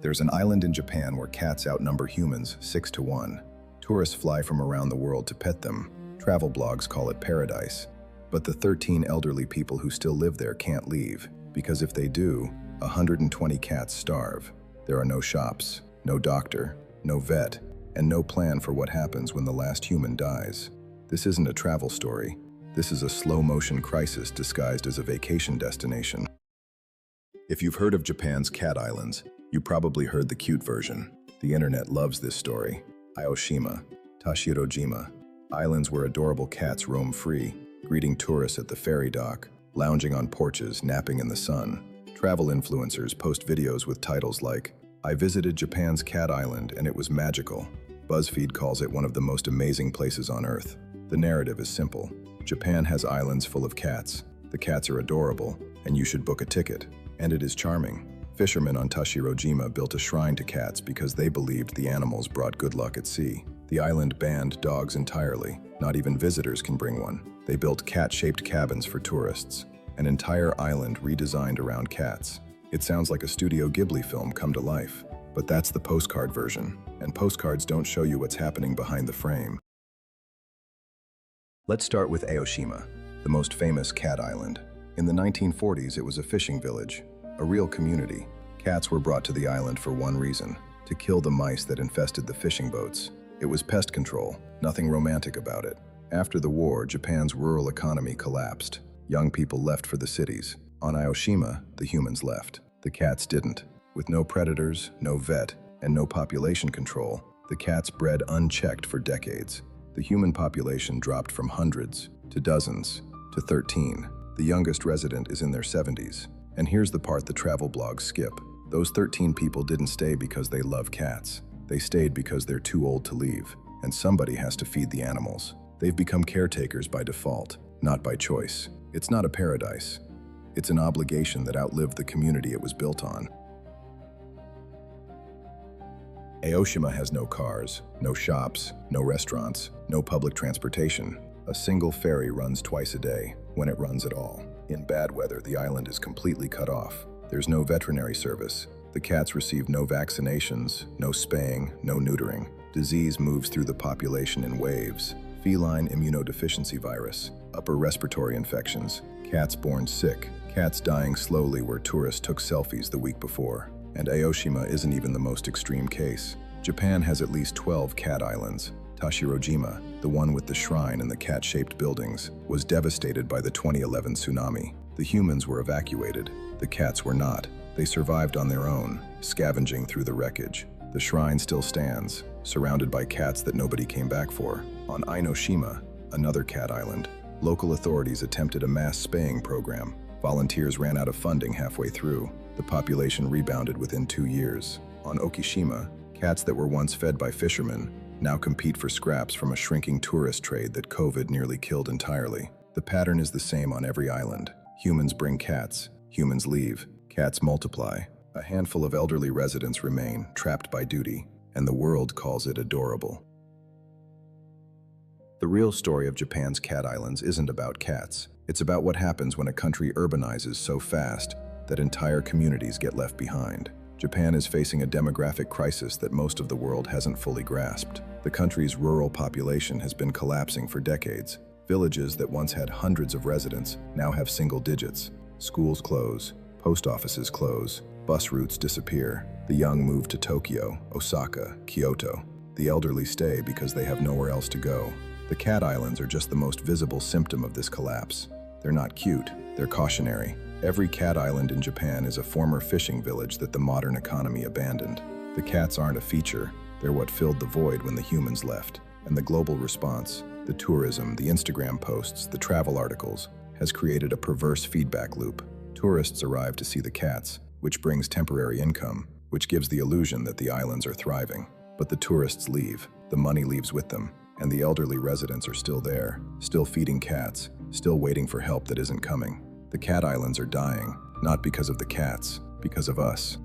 There's an island in Japan where cats outnumber humans 6 to 1. Tourists fly from around the world to pet them. Travel blogs call it paradise. But the 13 elderly people who still live there can't leave, because if they do, 120 cats starve. There are no shops, no doctor, no vet, and no plan for what happens when the last human dies. This isn't a travel story. This is a slow-motion crisis disguised as a vacation destination. If you've heard of Japan's cat islands, you probably heard the cute version. The internet loves this story. Aoshima, Tashirojima, islands where adorable cats roam free, greeting tourists at the ferry dock, lounging on porches, napping in the sun. Travel influencers post videos with titles like, "I visited Japan's cat island and it was magical." BuzzFeed calls it one of the most amazing places on Earth. The narrative is simple. Japan has islands full of cats. The cats are adorable, and you should book a ticket. And it is charming. Fishermen on Tashirojima built a shrine to cats because they believed the animals brought good luck at sea. The island banned dogs entirely. Not even visitors can bring one. They built cat-shaped cabins for tourists. An entire island redesigned around cats. It sounds like a Studio Ghibli film come to life. But that's the postcard version. And postcards don't show you what's happening behind the frame. Let's start with Aoshima, the most famous cat island. In the 1940s, it was a fishing village, a real community. Cats were brought to the island for one reason: to kill the mice that infested the fishing boats. It was pest control, nothing romantic about it. After the war, Japan's rural economy collapsed. Young people left for the cities. On Aoshima, the humans left. The cats didn't. With no predators, no vet, and no population control, the cats bred unchecked for decades. The human population dropped from hundreds to dozens to 13. The youngest resident is in their 70s. And here's the part the travel blogs skip. Those 13 people didn't stay because they love cats. They stayed because they're too old to leave, and somebody has to feed the animals. They've become caretakers by default, not by choice. It's not a paradise. It's an obligation that outlived the community it was built on. Aoshima has no cars, no shops, no restaurants, no public transportation. A single ferry runs twice a day, when it runs at all. In bad weather, the island is completely cut off. There's no veterinary service. The cats receive no vaccinations, no spaying, no neutering. Disease moves through the population in waves. Feline immunodeficiency virus, upper respiratory infections, cats born sick, cats dying slowly where tourists took selfies the week before. And Aoshima isn't even the most extreme case. Japan has at least 12 cat islands. Tashirojima, the one with the shrine and the cat-shaped buildings, was devastated by the 2011 tsunami. The humans were evacuated. The cats were not. They survived on their own, scavenging through the wreckage. The shrine still stands, surrounded by cats that nobody came back for. On Inoshima, another cat island, local authorities attempted a mass spaying program. Volunteers ran out of funding halfway through. The population rebounded within 2 years. On Okishima, cats that were once fed by fishermen now compete for scraps from a shrinking tourist trade that COVID nearly killed entirely. The pattern is the same on every island. Humans bring cats, humans leave, cats multiply. A handful of elderly residents remain, trapped by duty, and the world calls it adorable. The real story of Japan's cat islands isn't about cats. It's about what happens when a country urbanizes so fast that entire communities get left behind. Japan is facing a demographic crisis that most of the world hasn't fully grasped. The country's rural population has been collapsing for decades. Villages that once had hundreds of residents now have single digits. Schools close, post offices close, bus routes disappear. The young move to Tokyo, Osaka, Kyoto. The elderly stay because they have nowhere else to go. The cat islands are just the most visible symptom of this collapse. They're not cute, they're cautionary. Every cat island in Japan is a former fishing village that the modern economy abandoned. The cats aren't a feature, they're what filled the void when the humans left. And the global response, the tourism, the Instagram posts, the travel articles, has created a perverse feedback loop. Tourists arrive to see the cats, which brings temporary income, which gives the illusion that the islands are thriving. But the tourists leave, the money leaves with them, and the elderly residents are still there, still feeding cats, still waiting for help that isn't coming. The cat islands are dying, not because of the cats, because of us.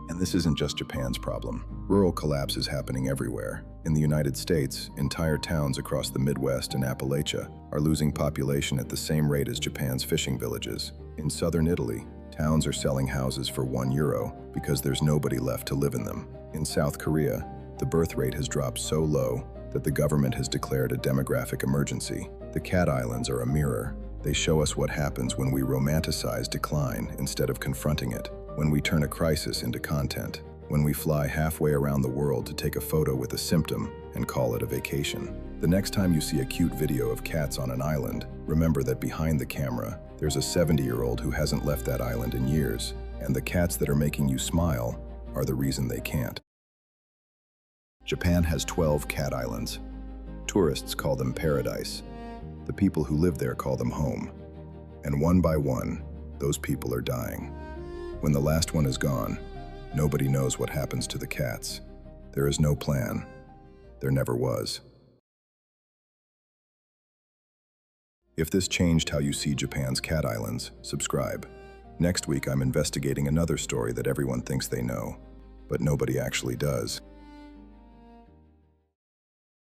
And this isn't just Japan's problem. Rural collapse is happening everywhere. In the United States, entire towns across the Midwest and Appalachia are losing population at the same rate as Japan's fishing villages. In southern Italy, Towns are selling houses for €1 because there's nobody left to live in them. In South Korea, the birth rate has dropped so low that the government has declared a demographic emergency. The Cat Islands are a mirror. They show us what happens when we romanticize decline instead of confronting it, when we turn a crisis into content, when we fly halfway around the world to take a photo with a symptom and call it a vacation. The next time you see a cute video of cats on an island, remember that behind the camera, there's a 70-year-old who hasn't left that island in years, and the cats that are making you smile are the reason they can't. Japan has 12 cat islands. Tourists call them paradise. The people who live there call them home. And one by one, those people are dying. When the last one is gone, nobody knows what happens to the cats. There is no plan. There never was. If this changed how you see Japan's cat islands, subscribe. Next week, I'm investigating another story that everyone thinks they know, but nobody actually does.